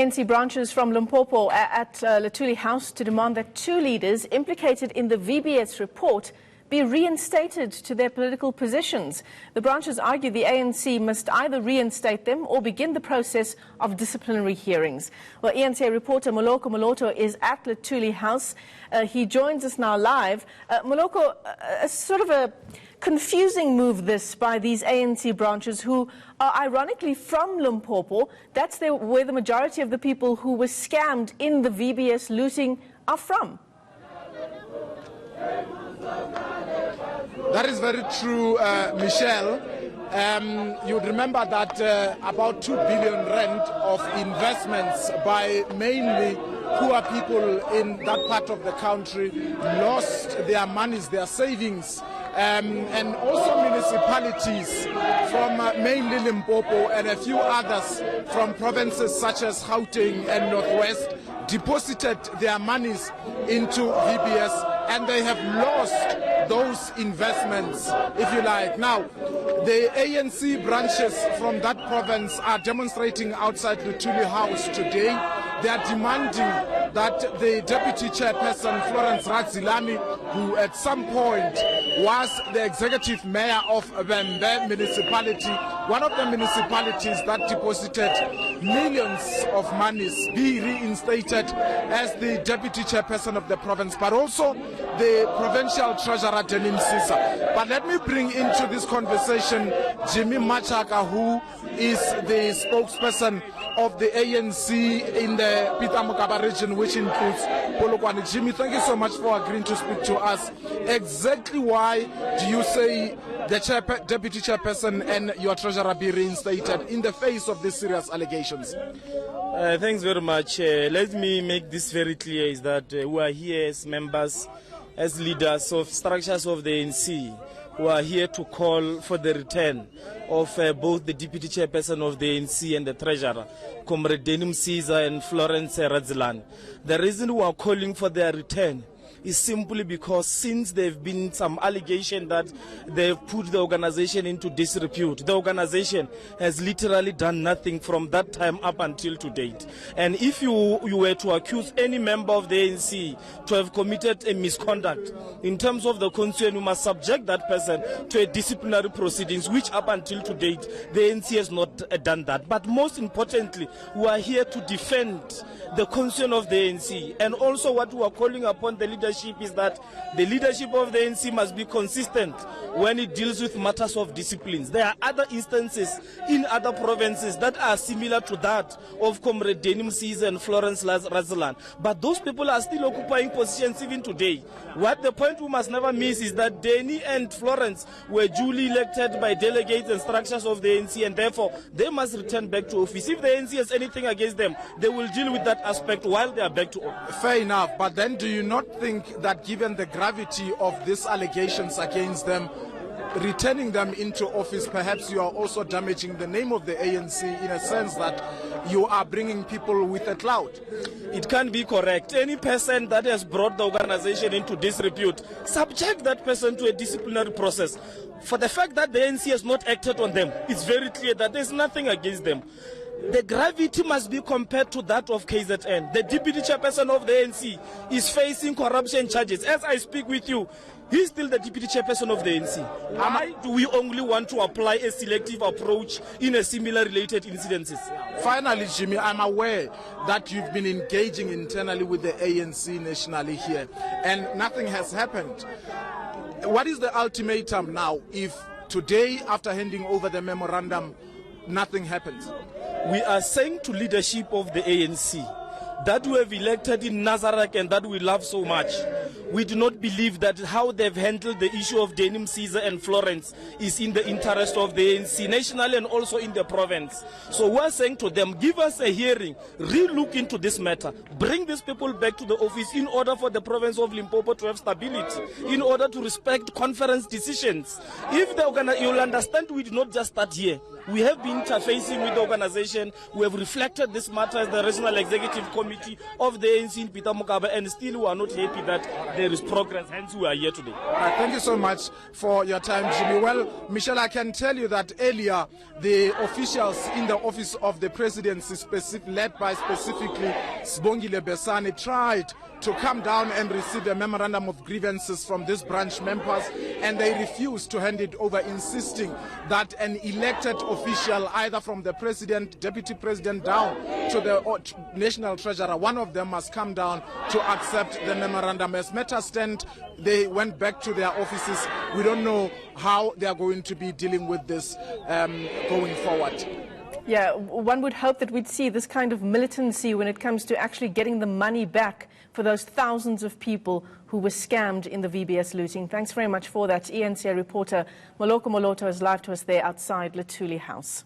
ANC branches from Limpopo at Luthuli House to demand that two leaders implicated in the VBS report be reinstated to their political positions. The branches argue the ANC must either reinstate them or begin the process of disciplinary hearings. Well, ANC reporter Moloko Moloto is at Luthuli House. He joins us now live. Moloko, sort of a confusing move this by these ANC branches who are ironically from Limpopo. That's where the majority of the people who were scammed in the VBS looting are from. That is very true, Michelle. You'd remember that about 2 billion rand of investments by mainly poor people in that part of the country lost their monies, their savings, and also municipalities from mainly Limpopo and a few others from provinces such as Gauteng and Northwest deposited their monies into VBS, and they have lost those investments, if you like. Now, the ANC branches from that province are demonstrating outside Luthuli House today. They are demanding that the deputy chairperson, Florence Radzilani, who at some point was the executive mayor of Bembe municipality, one of the municipalities that deposited millions of monies, be reinstated as the deputy chairperson of the province, but also the provincial treasurer, Denim Sisa. But let me bring into this conversation Jimmy Machaka, who is the spokesperson of the ANC in the Peter Mokaba region, which includes Polokwane. Jimmy, thank you so much for agreeing to speak to us. Exactly why do you say the deputy chairperson and your treasurer be reinstated in the face of these serious allegations? Thanks very much. Let me make this very clear, is that we are here as members, as leaders of structures of the ANC, who are here to call for the return of both the deputy chairperson of the ANC and the treasurer, Comrade Denim Caesar and Florence Radzilani. The reason we are calling for their return is simply because since there have been some allegation that they've put the organization into disrepute, the organization has literally done nothing from that time up until to date. And if you were to accuse any member of the ANC to have committed a misconduct in terms of the concern, you must subject that person to a disciplinary proceedings, which up until to date the ANC has not done that. But most importantly, we are here to defend the concern of the ANC, and also what we are calling upon the leadership is that the leadership of the ANC must be consistent when it deals with matters of disciplines. There are other instances in other provinces that are similar to that of Comrade Denim Caesar and Florence Radzilani, but those people are still occupying positions even today. What the point we must never miss is that Denny and Florence were duly elected by delegates and structures of the ANC, and therefore they must return back to office. If the ANC has anything against them, they will deal with that aspect while they are back to office. Fair enough, but then do you not think that given the gravity of these allegations against them, returning them into office, perhaps you are also damaging the name of the ANC in a sense that you are bringing people with a clout? It can be correct. Any person that has brought the organization into disrepute, subject that person to a disciplinary process. For the fact that the ANC has not acted on them, it's very clear that there's nothing against them. The gravity must be compared to that of KZN. The deputy chairperson of the ANC is facing corruption charges. As I speak with you, he's still the deputy chairperson of the ANC. Why do we only want to apply a selective approach in a similar related incidences? Finally, Jimmy, I'm aware that you've been engaging internally with the ANC nationally here, and nothing has happened. What is the ultimatum now if today, after handing over the memorandum, nothing happens? We are saying to leadership of the ANC that we have elected in Nazareth and that we love so much, we do not believe that how they've handled the issue of Denim Caesar and Florence is in the interest of the ANC nationally and also in the province. So we're saying to them, give us a hearing, re-look into this matter, bring these people back to the office in order for the province of Limpopo to have stability, in order to respect conference decisions. If the you'll understand, we do not just start here. We have been interfacing with the organization. We have reflected this matter as the Regional Executive Committee of the ANC in Peter Mokaba, and still we are not happy that there is progress, hence we are here today. Thank you so much for your time, Jimmy. Well, Michelle, I can tell you that earlier the officials in the office of the presidency, led by specifically Sibongile Besane, tried to come down and receive a memorandum of grievances from these branch members, and they refused to hand it over, insisting that an elected official, either from the president, deputy president, down to the national treasurer, one of them must come down to accept the memorandum. As matters stand, they went back to their offices. We don't know how they are going to be dealing with this going forward. Yeah, one would hope that we'd see this kind of militancy when it comes to actually getting the money back for those thousands of people who were scammed in the VBS looting. Thanks very much for that. ANC reporter Moloko Moloto is live to us there outside Luthuli House.